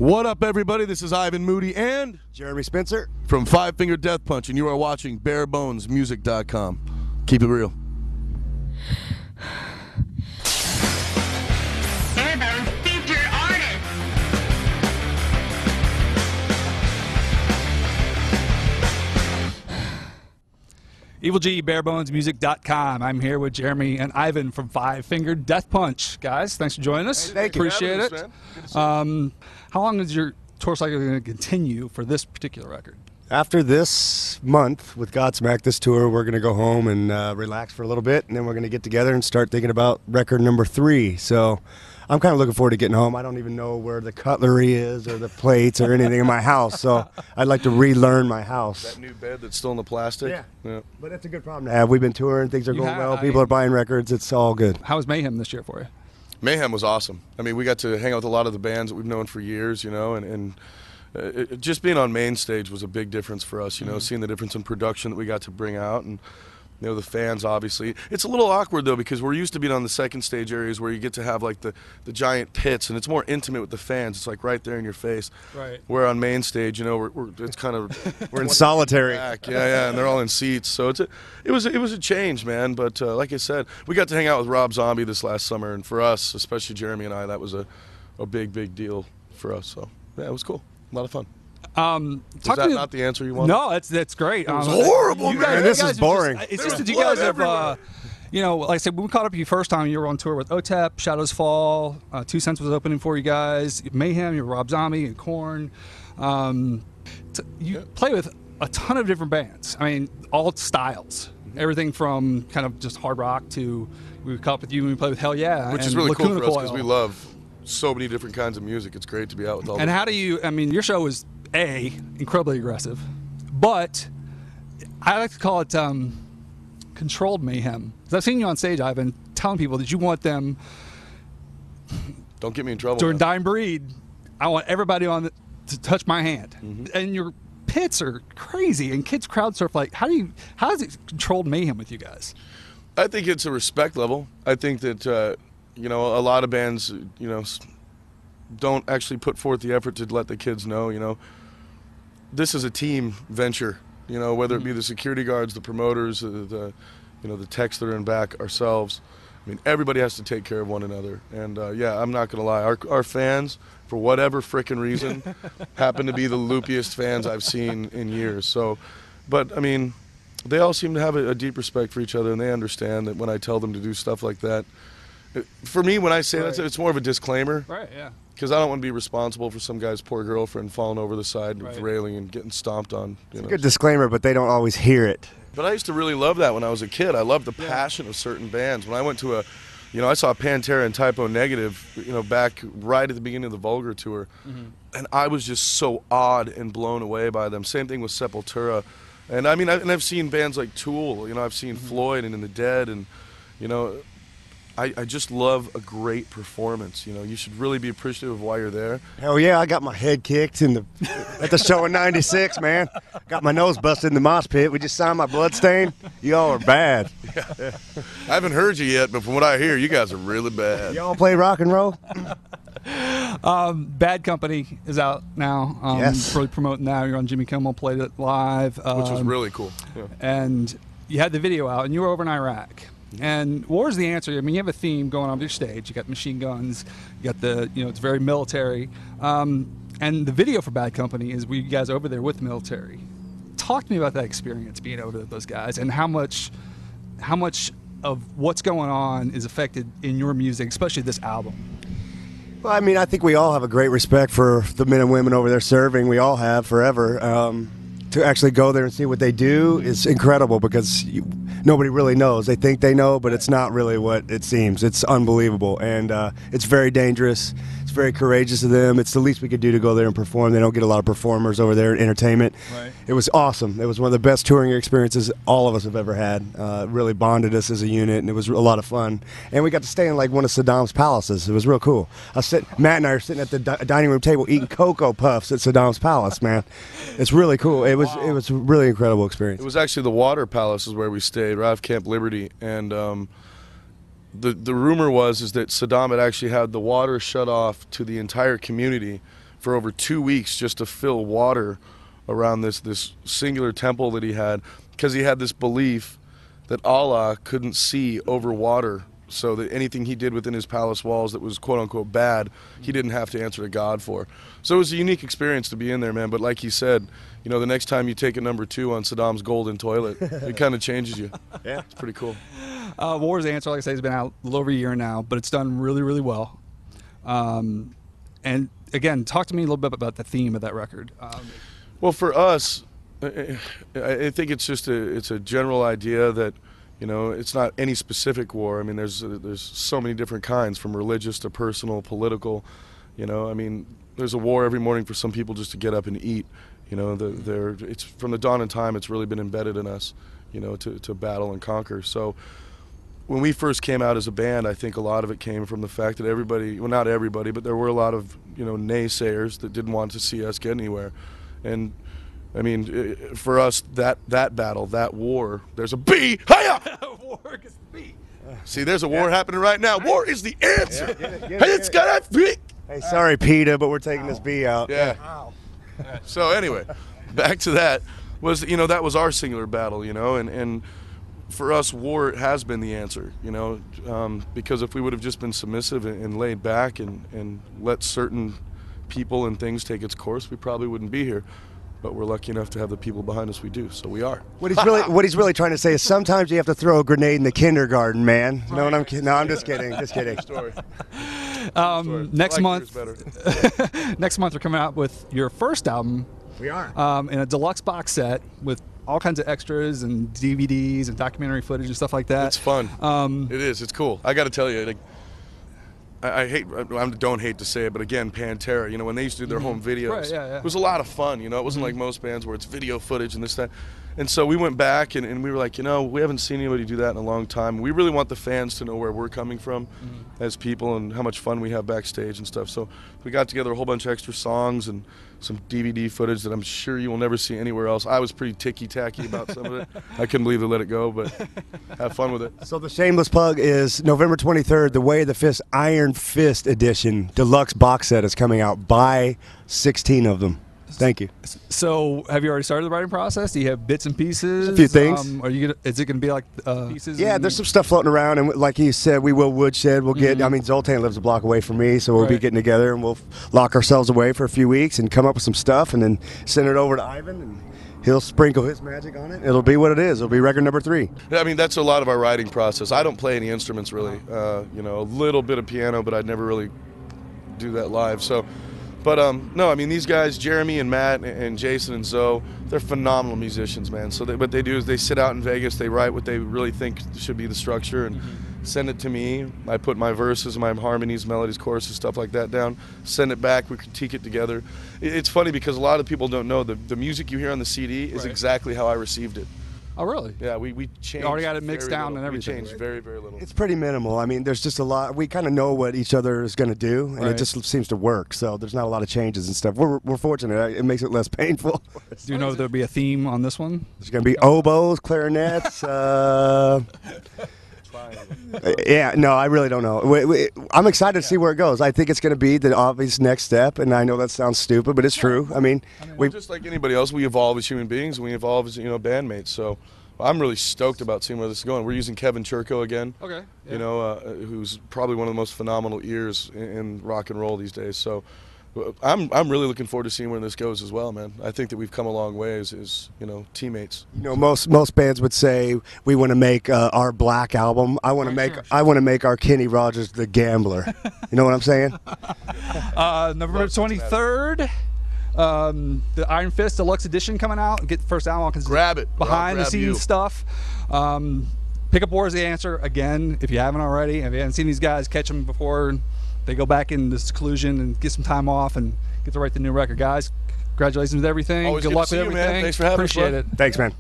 What up, everybody? This is Ivan Moody and Jeremy Spencer from Five Finger Death Punch, and you are watching BareBonesMusic.com. Keep it real. Barebones feature artist. Evil G, BareBonesMusic.com. I'm here with Jeremy and Ivan from Five Finger Death Punch. Guys, thanks for joining us. Thank you. Appreciate it. Man. Good to see you. How long is your tour cycle going to continue for this particular record? After this month with Godsmack, this tour, we're going to go home and relax for a little bit, and then we're going to get together and start thinking about record number 3. So I'm kind of looking forward to getting home. I don't even know where the cutlery is or the plates or anything in my house, so I'd like to relearn my house. That new bed that's still in the plastic? Yeah. But that's a good problem to have. We've been touring, things are You going have, well, I people mean- are buying records, it's all good. How was Mayhem this year for you? Mayhem was awesome. I mean, we got to hang out with a lot of the bands that we've known for years, you know, and just being on main stage was a big difference for us, you know, seeing the difference in production that we got to bring out, and you know, the fans, obviously. It's a little awkward, though, because we're used to being on the second stage areas where you get to have, like, the giant pits, and it's more intimate with the fans. It's, like, right there in your face. Right. Where on main stage, you know, it's kind of... We're in solitary. Back. Yeah, and they're all in seats. So it was a change, man. But like I said, we got to hang out with Rob Zombie this last summer, and for us, especially Jeremy and I, that was a big deal for us. So, yeah, it was cool. A lot of fun. Is that not the answer you wanted? No, that's great. It was horrible, man. This is boring. It's just that you guys have, you know, like I said, when we caught up with you first time, you were on tour with OTEP, Shadows Fall, 2 Cents was opening for you guys, Mayhem, you were Rob Zombie and Korn. You play with a ton of different bands. I mean, all styles. Everything from kind of just hard rock to, we caught up with you and we played with Hell Yeah. Which and is really cool Lacuna for us because Coil. we love so many different kinds of music. It's great to be out with all And the how do you, I mean, your show is incredibly aggressive, but I like to call it controlled mayhem. 'Cause I've seen you on stage, Ivan, telling people that you want them Don't get me in trouble. during man. Dying Breed. I want everybody to touch my hand, and your pits are crazy, and kids crowd surf. Like, how is it controlled mayhem with you guys? I think it's a respect level. I think that you know, a lot of bands, you know, don't actually put forth the effort to let the kids know, you know, this is a team venture, you know, whether it be the security guards, the promoters, the you know, the techs that are in back, ourselves. I mean, everybody has to take care of one another. And yeah, I'm not gonna lie, our fans, for whatever frickin' reason, happen to be the loopiest fans I've seen in years. So, but I mean, they all seem to have a deep respect for each other, and they understand that when I tell them to do stuff like that, for me, when I say that, it's more of a disclaimer. Right. Yeah. Because I don't want to be responsible for some guy's poor girlfriend falling over the side of the Right. railing and getting stomped on. You know. Good disclaimer, but they don't always hear it. But I used to really love that when I was a kid. I loved the passion of certain bands. When I went to you know, I saw Pantera and Typo Negative, you know, back right at the beginning of the Vulgar tour, and I was just so awed and blown away by them. Same thing with Sepultura, and I mean, I've seen bands like Tool. You know, I've seen Floyd and In the Dead, and you know. I just love a great performance. You know, you should really be appreciative of why you're there. Hell yeah, I got my head kicked at the show in '96, man. Got my nose busted in the mosh pit. We just signed my Bloodstain. Y'all are bad. I haven't heard you yet, but from what I hear, you guys are really bad. Y'all play rock and roll? Bad Company is out now. Yes. Really promoting that. You're on Jimmy Kimmel, played it live. Which was really cool. Yeah. And you had the video out, and you were over in Iraq. And war is the answer. I mean, you have a theme going on your stage. You got machine guns. You got you know, it's very military. And the video for Bad Company is you guys over there with military. Talk to me about that experience being over with those guys, and how much of what's going on is affected in your music, especially this album. Well, I mean, I think we all have a great respect for the men and women over there serving. We all have forever. To actually go there and see what they do is incredible because nobody really knows. They think they know, but it's not really what it seems. It's unbelievable, and it's very dangerous. It's very courageous of them. It's the least we could do to go there and perform. They don't get a lot of performers over there in entertainment. Right. It was awesome. It was one of the best touring experiences all of us have ever had. It really bonded us as a unit, and it was a lot of fun. And we got to stay in like one of Saddam's palaces. It was real cool. Matt and I are sitting at the dining room table eating Cocoa Puffs at Saddam's palace, man. It's really cool. It was a really incredible experience. It was actually the Water Palace is where we stayed, right off Camp Liberty, and the rumor is that Saddam had actually had the water shut off to the entire community for over 2 weeks just to fill water around this singular temple that he had, because he had this belief that Allah couldn't see over water, so that anything he did within his palace walls that was quote-unquote bad, he didn't have to answer to God for. So it was a unique experience to be in there, man. But like he said, you know, the next time you take a number 2 on Saddam's golden toilet, it kind of changes you. Yeah, it's pretty cool. War's Answer, like I say, has been out a little over a year now, but it's done really, really well. And again, talk to me a little bit about the theme of that record. Well, for us, I think it's just it's a general idea that, you know, it's not any specific war. I mean, there's so many different kinds, from religious to personal, political. You know, I mean, there's a war every morning for some people just to get up and eat. You know, it's from the dawn of time. It's really been embedded in us, you know, to battle and conquer. So when we first came out as a band, I think a lot of it came from the fact that everybody, well, not everybody, but there were a lot of, you know, naysayers that didn't want to see us get anywhere. And I mean, for us, that battle, that war, there's a B. Hiya! War is the B. See, there's a war happening right now. War is the answer. It's got a B. Hey, sorry, PETA, but we're taking this B out. Yeah. So anyway, back to that, was, you know, that was our singular battle, you know, and for us, war has been the answer, you know, because if we would have just been submissive and laid back and let certain people and things take its course, we probably wouldn't be here. But we're lucky enough to have the people behind us we do, so we are. What he's really trying to say is sometimes you have to throw a grenade in the kindergarten, man. No, I'm just kidding. Just kidding. Story. Next month, next month we're coming out with your first album. We are. In a deluxe box set with all kinds of extras and DVDs and documentary footage and stuff like that. It's fun. It is. It's cool. I got to tell you, like, I don't hate to say it, but again, Pantera, you know, when they used to do their home videos, Right, yeah. It was a lot of fun, you know. It wasn't like most bands where it's video footage and this, that. And so we went back and we were like, you know, we haven't seen anybody do that in a long time. We really want the fans to know where we're coming from as people and how much fun we have backstage and stuff. So we got together a whole bunch of extra songs and some DVD footage that I'm sure you will never see anywhere else. I was pretty ticky-tacky about some of it. I couldn't believe they let it go, but have fun with it. So the shameless plug is November 23rd, the Way of the Fist Iron Fist Edition Deluxe box set is coming out. Buy 16 of them. Thank you. So, have you already started the writing process? Do you have bits and pieces? A few things. Are you gonna? Is it going to be like pieces? Yeah, there's some stuff floating around, and like you said, we will woodshed. We'll get. I mean, Zoltan lives a block away from me, so we'll be getting together, and we'll lock ourselves away for a few weeks and come up with some stuff, and then send it over to Ivan, and he'll sprinkle his magic on it. It'll be what it is. It'll be record number 3. Yeah, I mean, that's a lot of our writing process. I don't play any instruments really. You know, a little bit of piano, but I'd never really do that live. So. But no, I mean, these guys, Jeremy and Matt and Jason and Zoe, they're phenomenal musicians, man. So what they do is they sit out in Vegas, they write what they really think should be the structure and send it to me. I put my verses, my harmonies, melodies, choruses, stuff like that down, send it back, we critique it together. It's funny because a lot of people don't know the music you hear on the CD is exactly how I received it. Oh, really? Yeah, we changed. You already got it mixed down and everything. We changed very, very little. It's pretty minimal. I mean, there's just a lot. We kind of know what each other is going to do, and it just seems to work. So there's not a lot of changes and stuff. We're fortunate. It makes it less painful. Do you know if there'll be a theme on this one? There's going to be oboes, clarinets. Yeah, no, I really don't know. I'm excited to see where it goes. I think it's going to be the obvious next step, and I know that sounds stupid, but it's true. I mean, we're just like anybody else. We evolve as human beings, and we evolve as, you know, bandmates. So I'm really stoked about seeing where this is going. We're using Kevin Churko again. Okay. Yeah. You know, who's probably one of the most phenomenal ears in rock and roll these days. So I'm really looking forward to seeing where this goes as well, man. I think that we've come a long way as you know, teammates. You know, most bands would say we want to make our Black album. I want to make our Kenny Rogers the Gambler. You know what I'm saying? November 23rd. The Iron Fist Deluxe Edition coming out. Get the first album. Grab it. Behind the scenes stuff. Pick up War is the Answer again if you haven't already. If you haven't seen these guys, catch them before they go back into seclusion and get some time off and get to write the new record. Guys, congratulations with everything. Always good luck with you, everything. Man. Thanks for having us. Appreciate it. Thanks, man.